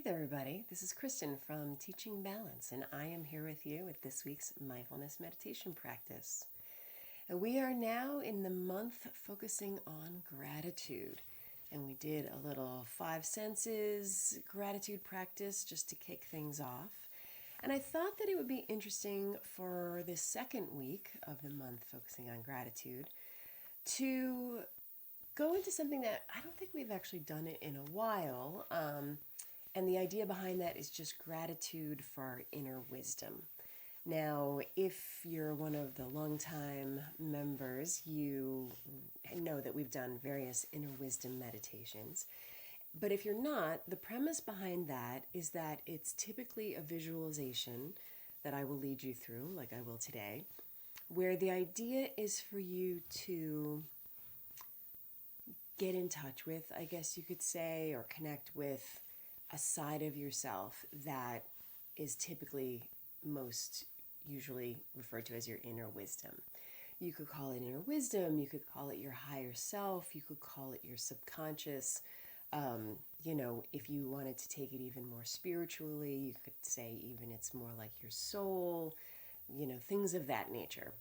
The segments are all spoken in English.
Hey there, everybody. This is Kristen from Teaching Balance, and I am here with you with this week's mindfulness meditation practice. And we are now in the month focusing on gratitude. And we did a little five senses gratitude practice just to kick things off. And I thought that it would be interesting for this second week of the month focusing on gratitude to go into something that I don't think we've actually done it in a while. And the idea behind that is just gratitude for our inner wisdom. Now, if you're one of the longtime members, you know that we've done various inner wisdom meditations. But if you're not, the premise behind that is that it's typically a visualization that I will lead you through, like I will today, where the idea is for you to get in touch with, I guess you could say, or connect with a side of yourself that is typically most usually referred to as your inner wisdom. You could call it inner wisdom, you could call it your higher self, you could call it your subconscious. If you wanted to take it even more spiritually, you could say even it's more like your soul, things of that nature.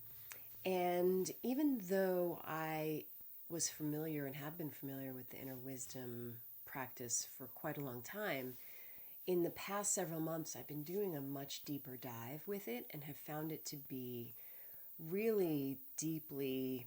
And even though I was familiar and have been familiar with the inner wisdom practice for quite a long time, in the past several months I've been doing a much deeper dive with it and have found it to be really deeply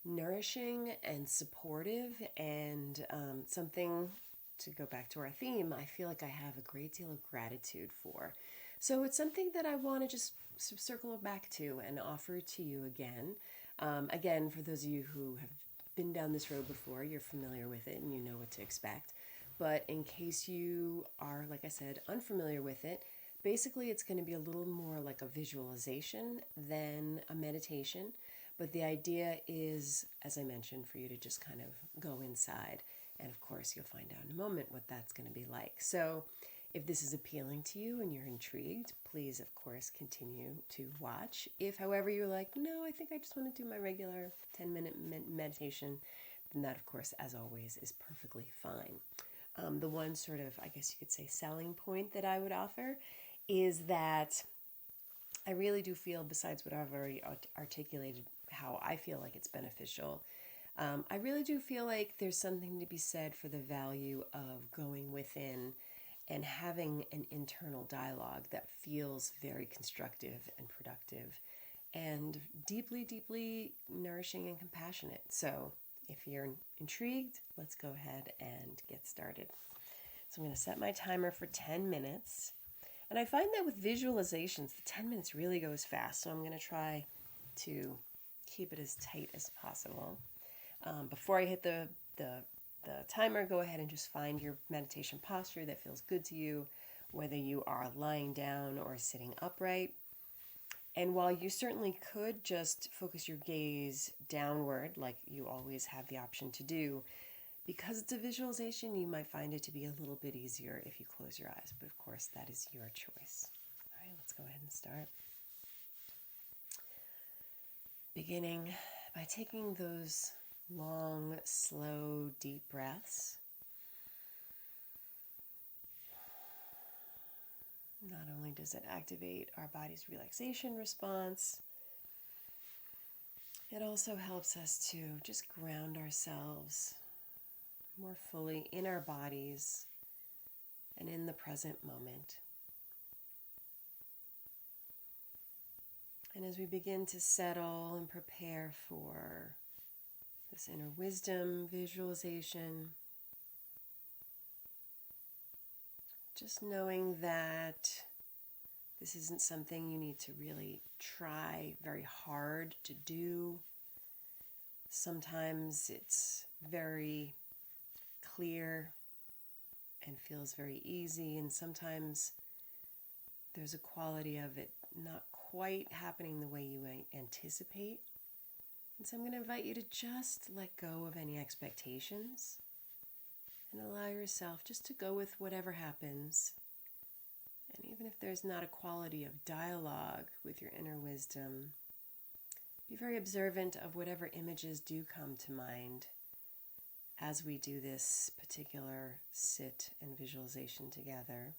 nourishing and supportive and something, to go back to our theme, I feel like I have a great deal of gratitude for. So it's something that I want to just circle back to and offer to you again. Again, for those of you who have been down this road before, you're familiar with it and you know what to expect. But in case you are, like I said, unfamiliar with it, basically it's going to be a little more like a visualization than a meditation. But the idea is, as I mentioned, for you to just kind of go inside. And of course, you'll find out in a moment what that's going to be like. So if this is appealing to you and you're intrigued, please, of course, continue to watch. If, however, you're like, no, I think I just want to do my regular 10-minute meditation, then that, of course, as always, is perfectly fine. The one sort of, I guess you could say, selling point that I would offer is that I really do feel, besides what I've already articulated, how I feel like it's beneficial, I really do feel like there's something to be said for the value of going within and having an internal dialogue that feels very constructive and productive and deeply, deeply nourishing and compassionate. So if you're intrigued, let's go ahead and get started. So I'm going to set my timer for 10 minutes. And I find that with visualizations, the 10 minutes really goes fast. So I'm going to try to keep it as tight as possible. Before I hit the timer, go ahead and just find your meditation posture that feels good to you, whether you are lying down or sitting upright. And while you certainly could just focus your gaze downward, like you always have the option to do, because it's a visualization, you might find it to be a little bit easier if you close your eyes. But of course, that is your choice. All right, let's go ahead and start. Beginning by taking those long, slow, deep breaths. Not only does it activate our body's relaxation response, it also helps us to just ground ourselves more fully in our bodies and in the present moment. And as we begin to settle and prepare for this inner wisdom visualization, just knowing that this isn't something you need to really try very hard to do. Sometimes it's very clear and feels very easy, and sometimes there's a quality of it not quite happening the way you anticipate. And so I'm going to invite you to just let go of any expectations and allow yourself just to go with whatever happens. And even if there's not a quality of dialogue with your inner wisdom, be very observant of whatever images do come to mind as we do this particular sit and visualization together,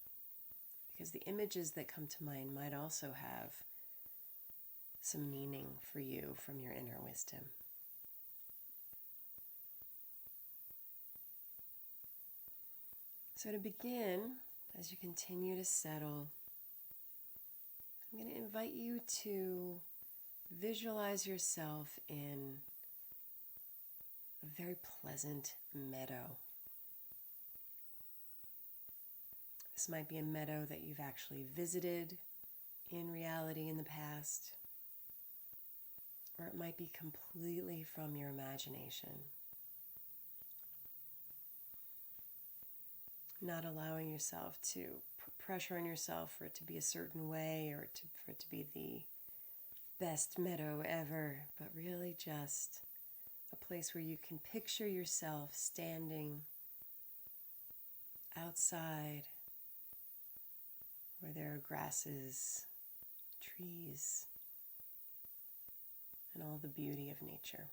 because the images that come to mind might also have some meaning for you from your inner wisdom. So to begin, as you continue to settle, I'm going to invite you to visualize yourself in a very pleasant meadow. This might be a meadow that you've actually visited in reality in the past, or it might be completely from your imagination. Not allowing yourself to put pressure on yourself for it to be a certain way or for it to be the best meadow ever, but really just a place where you can picture yourself standing outside where there are grasses, trees, and all the beauty of nature.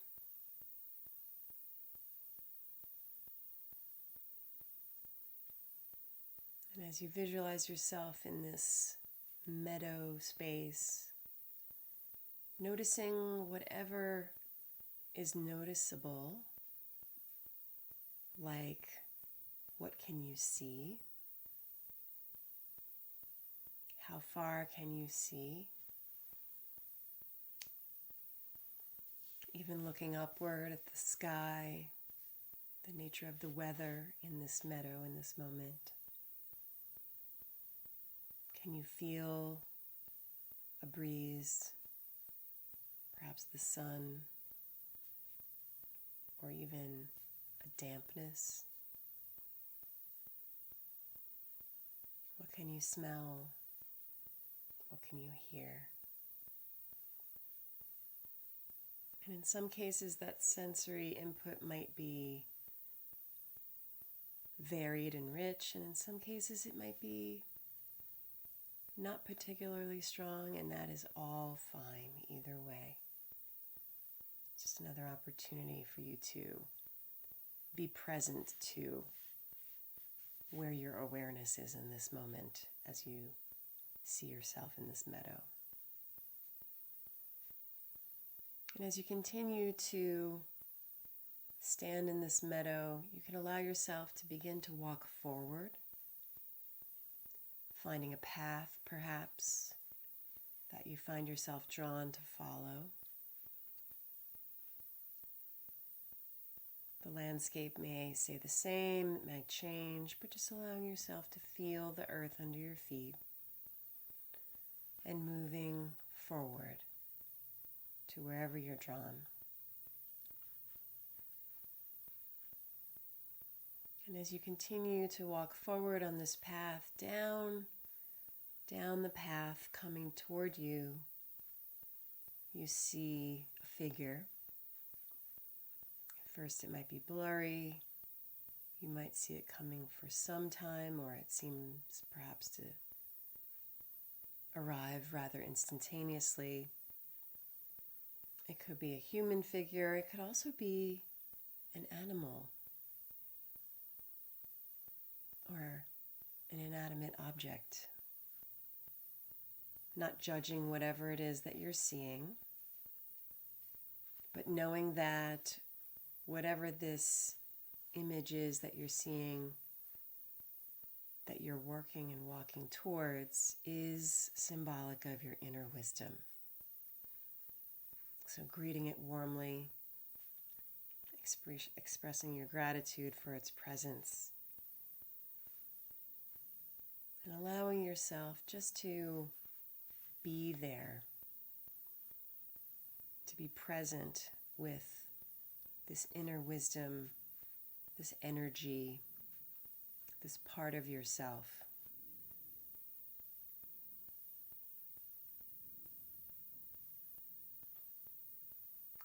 And as you visualize yourself in this meadow space, noticing whatever is noticeable, like what can you see? How far can you see? Even looking upward at the sky, the nature of the weather in this meadow in this moment. Can you feel a breeze, perhaps the sun, or even a dampness? What can you smell? What can you hear? And in some cases, that sensory input might be varied and rich, and in some cases it might be not particularly strong, and that is all fine either way. It's just another opportunity for you to be present to where your awareness is in this moment as you see yourself in this meadow. And as you continue to stand in this meadow, you can allow yourself to begin to walk forward, finding a path, perhaps, that you find yourself drawn to follow. The landscape may stay the same, it may change, but just allowing yourself to feel the earth under your feet and moving forward to wherever you're drawn. And as you continue to walk forward on this path, down the path coming toward you, you see a figure. At first it might be blurry. You might see it coming for some time, or it seems perhaps to arrive rather instantaneously. It could be a human figure. It could also be an animal or an inanimate object. Not judging whatever it is that you're seeing, but knowing that whatever this image is that you're seeing, that you're working and walking towards, is symbolic of your inner wisdom. So greeting it warmly, expressing your gratitude for its presence, and allowing yourself just to be there, to be present with this inner wisdom, this energy, this part of yourself.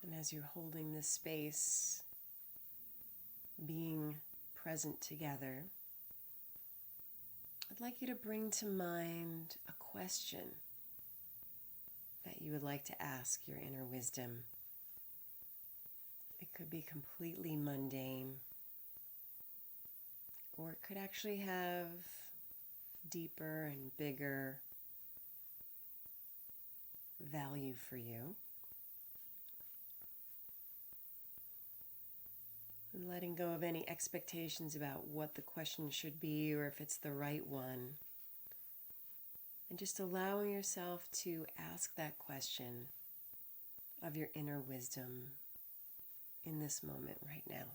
And as you're holding this space, being present together, I'd like you to bring to mind a question that you would like to ask your inner wisdom. It could be completely mundane. or it could actually have deeper and bigger value for you. And letting go of any expectations about what the question should be or if it's the right one. And just allowing yourself to ask that question of your inner wisdom in this moment right now.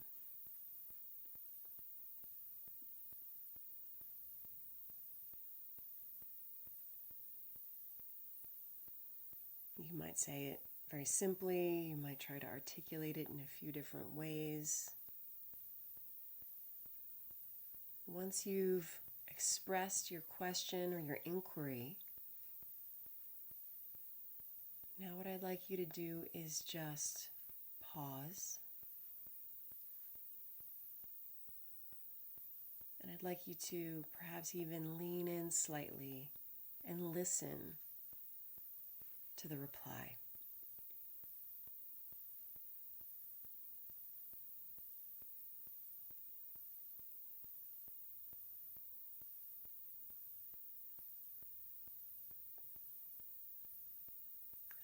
You might say it very simply, you might try to articulate it in a few different ways. Once you've expressed your question or your inquiry, now what I'd like you to do is just pause. And I'd like you to perhaps even lean in slightly and listen to the reply.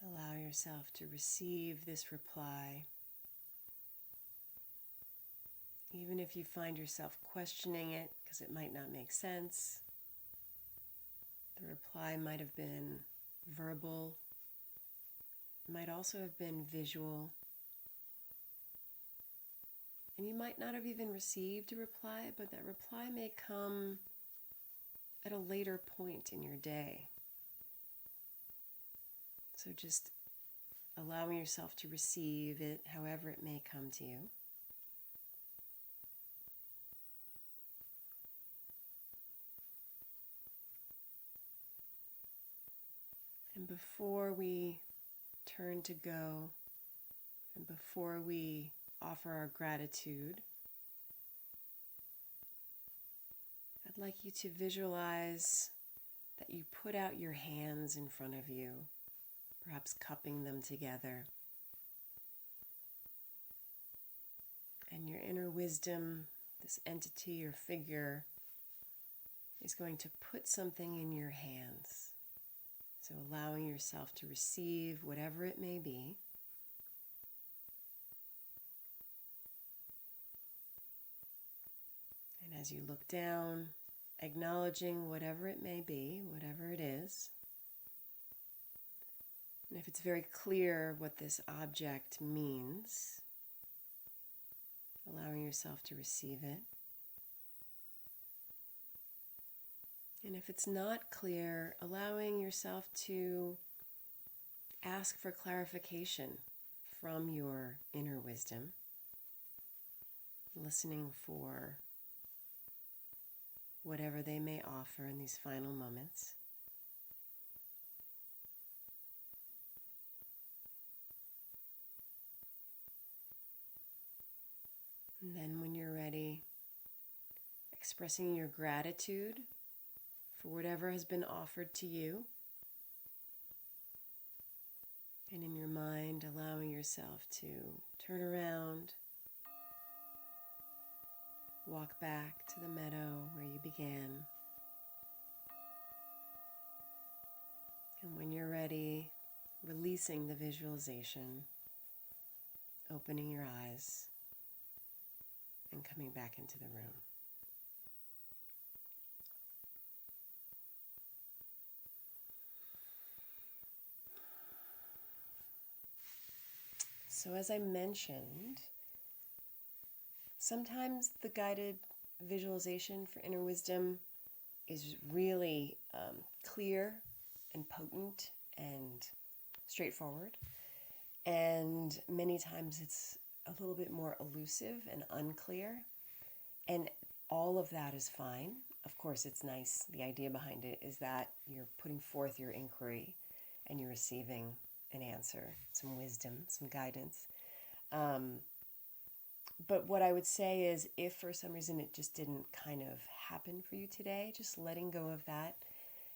Allow yourself to receive this reply. Even if you find yourself questioning it because it might not make sense, the reply might have been verbal, it might also have been visual, and you might not have even received a reply, but that reply may come at a later point in your day. So just allowing yourself to receive it however it may come to you. And before we turn to go, and before we offer our gratitude, I'd like you to visualize that you put out your hands in front of you, perhaps cupping them together. And your inner wisdom, this entity or figure, is going to put something in your hands. So allowing yourself to receive whatever it may be. And as you look down, acknowledging whatever it may be, whatever it is. And if it's very clear what this object means, allowing yourself to receive it. And if it's not clear, allowing yourself to ask for clarification from your inner wisdom, listening for whatever they may offer in these final moments. And then when you're ready, expressing your gratitude for whatever has been offered to you. And in your mind, allowing yourself to turn around, walk back to the meadow where you began. And when you're ready, releasing the visualization, opening your eyes, and coming back into the room. So as I mentioned, sometimes the guided visualization for inner wisdom is really clear and potent and straightforward. And many times it's a little bit more elusive and unclear. And all of that is fine. Of course, it's nice. The idea behind it is that you're putting forth your inquiry and you're receiving an answer, some wisdom, some guidance. But what I would say is if for some reason it just didn't kind of happen for you today, just letting go of that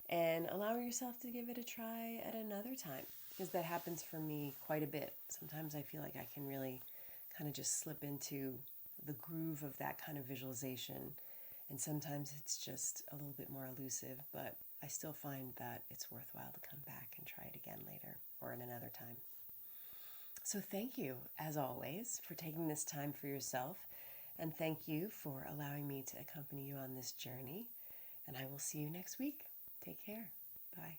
and allowing yourself to give it a try at another time, because that happens for me quite a bit. Sometimes I feel like I can really kind of just slip into the groove of that kind of visualization And sometimes it's just a little bit more elusive, but I still find that it's worthwhile to come back and try it again later or at another time. So thank you, as always, for taking this time for yourself, and thank you for allowing me to accompany you on this journey. And I will see you next week. Take care. Bye.